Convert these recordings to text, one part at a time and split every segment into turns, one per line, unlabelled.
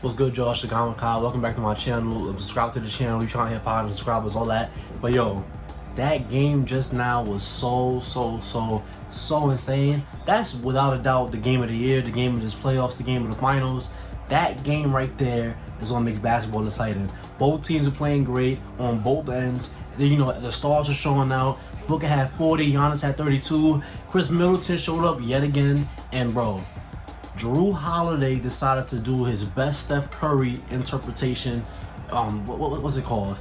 What's good, y'all? Shagama Kyle. Welcome back to my channel. Subscribe to the channel. We trying to hit 500 subscribers, all that. But yo, that game just now was so insane. That's without a doubt the game of the year, the game of this playoffs, the game of the finals. That game right there is gonna make basketball exciting. Both teams are playing great on both ends. You know, the stars are showing out. Booker had 40, Giannis had 32. Chris Middleton showed up yet again, and bro, Drew Holiday decided to do his best Steph Curry interpretation. What's it called?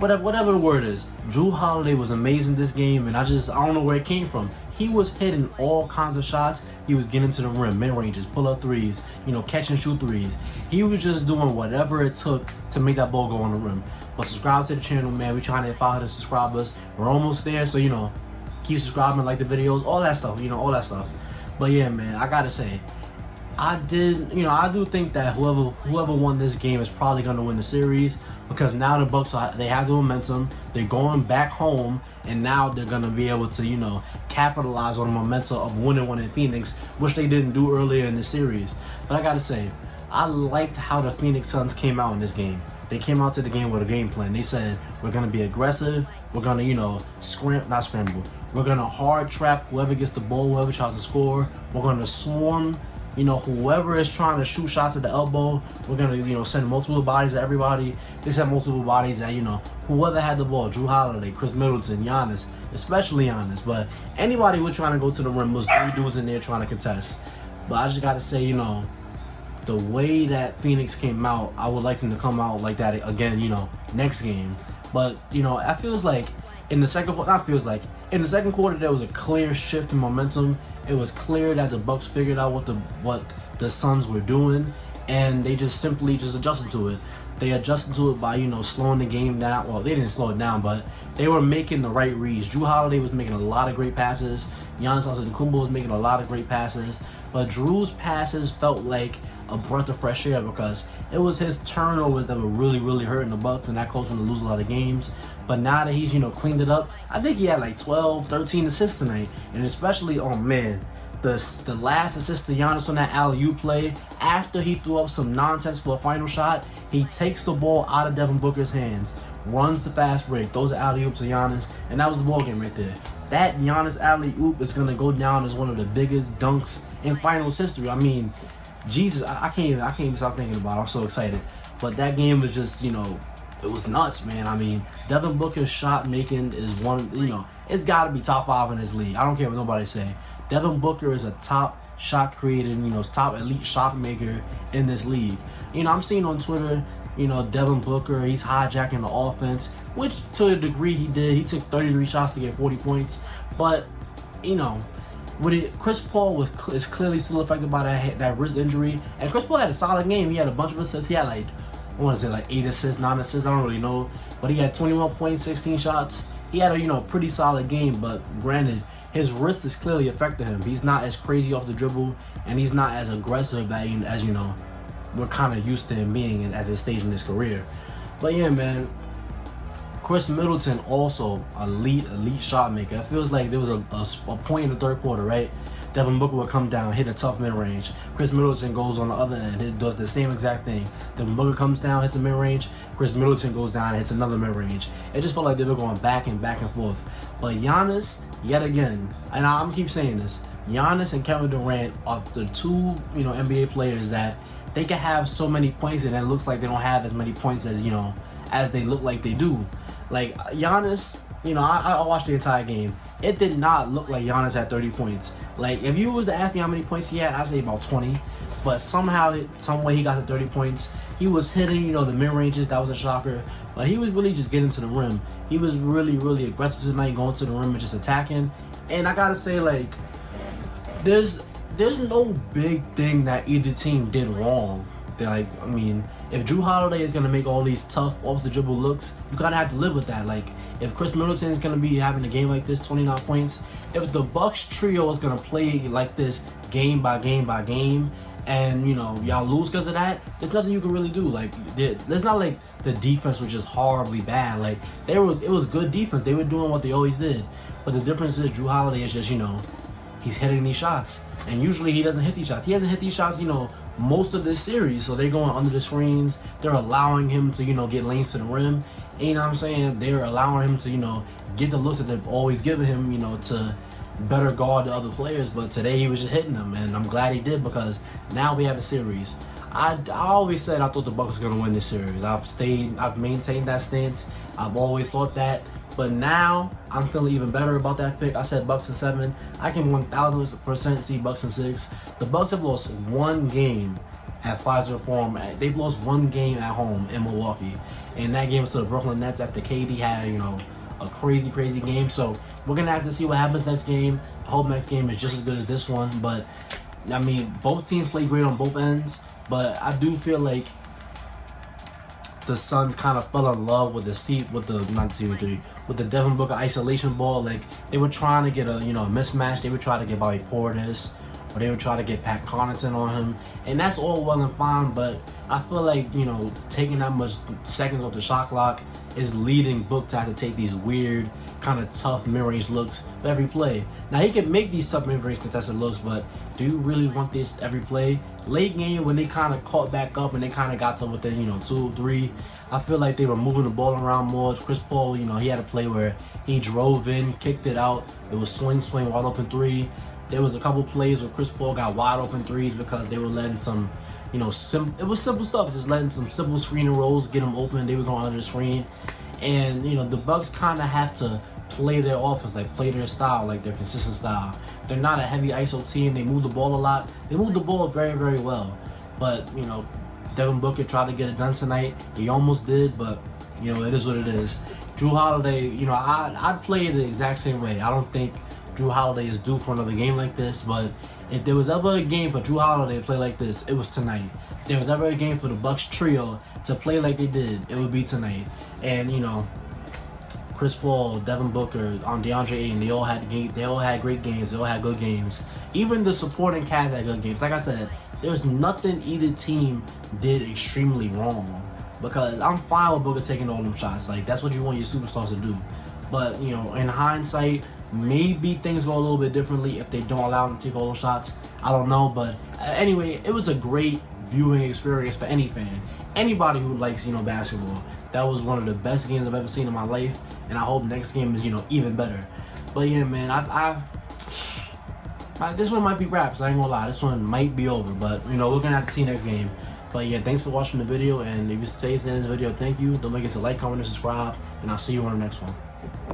Whatever the word is. Drew Holiday was amazing this game, and I don't know where it came from. He was hitting all kinds of shots. He was getting to the rim, mid-ranges, pull-up threes, catch and shoot threes. He was just doing whatever it took to make that ball go on the rim. But subscribe to the channel, man. We're trying to hit 500 subscribers. We're almost there, so keep subscribing, like the videos, all that stuff, all that stuff. But yeah, man, I gotta say, I do think that whoever won this game is probably gonna win the series, because now the Bucks they have the momentum. They're going back home, and now they're gonna be able to capitalize on the momentum of winning one in Phoenix, which they didn't do earlier in the series. But I gotta say, I liked how the Phoenix Suns came out in this game. They came out to the game with a game plan. They said, we're going to be aggressive. We're going to, not scramble. We're going to hard trap whoever gets the ball, whoever tries to score. We're going to swarm, whoever is trying to shoot shots at the elbow. We're going to, send multiple bodies at everybody. They sent multiple bodies at, whoever had the ball. Drew Holiday, Chris Middleton, Giannis, especially Giannis. But anybody who was trying to go to the rim was 3 dudes in there trying to contest. But I just got to say, the way that Phoenix came out, I would like them to come out like that again, next game. But, I feels like in the second quarter, there was a clear shift in momentum. It was clear that the Bucks figured out what the Suns were doing, and they just simply adjusted to it. They adjusted to it by, slowing the game down. Well, they didn't slow it down, but they were making the right reads. Drew Holiday was making a lot of great passes. Giannis Antetokounmpo was making a lot of great passes. But Drew's passes felt like a breath of fresh air, because it was his turnovers that were really hurting the Bucks, and that caused him to lose a lot of games. But now that he's cleaned it up, I think he had like 12, 13 assists tonight, and especially the last assist to Giannis on that alley-oop play, after he threw up some nonsense for a final shot, he takes the ball out of Devin Booker's hands, runs the fast break, throws the alley-oop to Giannis, and that was the ball game right there. That Giannis alley-oop is going to go down as one of the biggest dunks in finals history. I mean, Jesus, I can't even stop thinking about it. I'm so excited. But that game was just, it was nuts, man. I mean, Devin Booker's shot making is it's got to be top 5 in this league. I don't care what nobody say. Devin Booker is a top shot creator, top elite shot maker in this league. I'm seeing on Twitter, Devin Booker, he's hijacking the offense, which to a degree he did. He took 33 shots to get 40 points. But, Chris Paul is clearly still affected by that wrist injury, and Chris Paul had a solid game. He had a bunch of assists. He had I want to say 8 assists, 9 assists. I don't really know, but he had 21 points, 16 shots. He had a pretty solid game. But granted, his wrist is clearly affecting him. He's not as crazy off the dribble, and he's not as aggressive as we're kind of used to him being at this stage in his career. But yeah, man. Chris Middleton also elite shot maker. It feels like there was a point in the third quarter, right? Devin Booker would come down, hit a tough mid-range. Chris Middleton goes on the other end, does the same exact thing. Devin Booker comes down, hits a mid-range. Chris Middleton goes down and hits another mid-range. It just felt like they were going back and forth. But Giannis, yet again, and I'm keep saying this, Giannis and Kevin Durant are the two NBA players that they can have so many points, and it looks like they don't have as many points as they look like they do. Like Giannis, I watched the entire game. It did not look like Giannis had 30 points. Like, if you was to ask me how many points he had, I'd say about 20. But somehow, some way he got to 30 points. He was hitting, the mid-ranges. That was a shocker. But he was really just getting to the rim. He was really aggressive tonight, going to the rim and just attacking. And I gotta say, like, there's no big thing that either team did wrong. If Drew Holiday is gonna make all these tough off the dribble looks, you gotta have to live with that. Like, if Chris Middleton is gonna be having a game like this, 29 points, if the Bucks trio is gonna play like this game by game, and y'all lose because of that, there's nothing you can really do. Like, there's not like the defense was just horribly bad. Like, it was good defense. They were doing what they always did. But the difference is Drew Holiday is just he's hitting these shots. And usually he doesn't hit these shots. He hasn't hit these shots, you know, most of this series. So they're going under the screens. They're allowing him to, you know, get lanes to the rim. And, you know what I'm saying? They're allowing him to, you know, get the looks that they've always given him, you know, to better guard the other players. But today he was just hitting them. And I'm glad he did, because now we have a series. I always said I thought the Bucks were going to win this series. I've maintained that stance. I've always thought that. But now I'm feeling even better about that pick. I said Bucks in 7. I can 1000% see Bucks in 6. The Bucks have lost one game at Pfizer Forum. They've lost one game at home in Milwaukee, and that game was to the Brooklyn Nets after KD had, you know, a crazy game. So we're gonna have to see what happens next game. I hope next game is just as good as this one. But I mean, both teams play great on both ends. But I do feel like the Suns kind of fell in love with the Devin Booker isolation ball. Like, they were trying to get a, you know, a mismatch. They would try to get Bobby Portis, or they would try to get Pat Connaughton on him, and that's all well and fine. But I feel like, you know, taking that much seconds off the shot clock is leading Book to have to take these weird, kind of tough mid-range looks for every play. Now, he can make these tough mid-range contested looks, but do you really want this every play? Late game, when they kind of caught back up and they kind of got to within, you know, 2 or 3, I feel like they were moving the ball around more. Chris Paul, you know, he had a play where he drove in, kicked it out. It was swing, wide open 3. There was a couple plays where Chris Paul got wide open 3s because they were letting some, you know, it was simple stuff, just letting some simple screen and rolls get them open. They were going under the screen. And, you know, the Bucks kind of have to play their offense, like play their style, like their consistent style. They're not a heavy ISO team. They move the ball a lot. They move the ball very well. But, you know, Devin Booker tried to get it done tonight. He almost did, but, you know, it is what it is. Jrue Holiday, you know, I'd play it the exact same way. I don't think Jrue Holiday is due for another game like this, but if there was ever a game for Jrue Holiday to play like this, it was tonight. If there was ever a game for the Bucks trio to play like they did, it would be tonight. And, you know, Chris Paul, Devin Booker, DeAndre Ayton, they all had great games. They all had good games. Even the supporting cast had good games. Like I said, there's nothing either team did extremely wrong, because I'm fine with Booker taking all them shots. Like, that's what you want your superstars to do. But, you know, in hindsight, maybe things go a little bit differently if they don't allow them to take all those shots. I don't know. But anyway, it was a great viewing experience for any fan. Anybody who likes, you know, basketball. That was one of the best games I've ever seen in my life, and I hope next game is, you know, even better. But yeah, man, this one might be wraps. I ain't gonna lie, this one might be over, but, you know, we're gonna have to see next game. But yeah, thanks for watching the video, and if you stayed to the end of this video, thank you. Don't forget to like, comment, and subscribe, and I'll see you on the next one.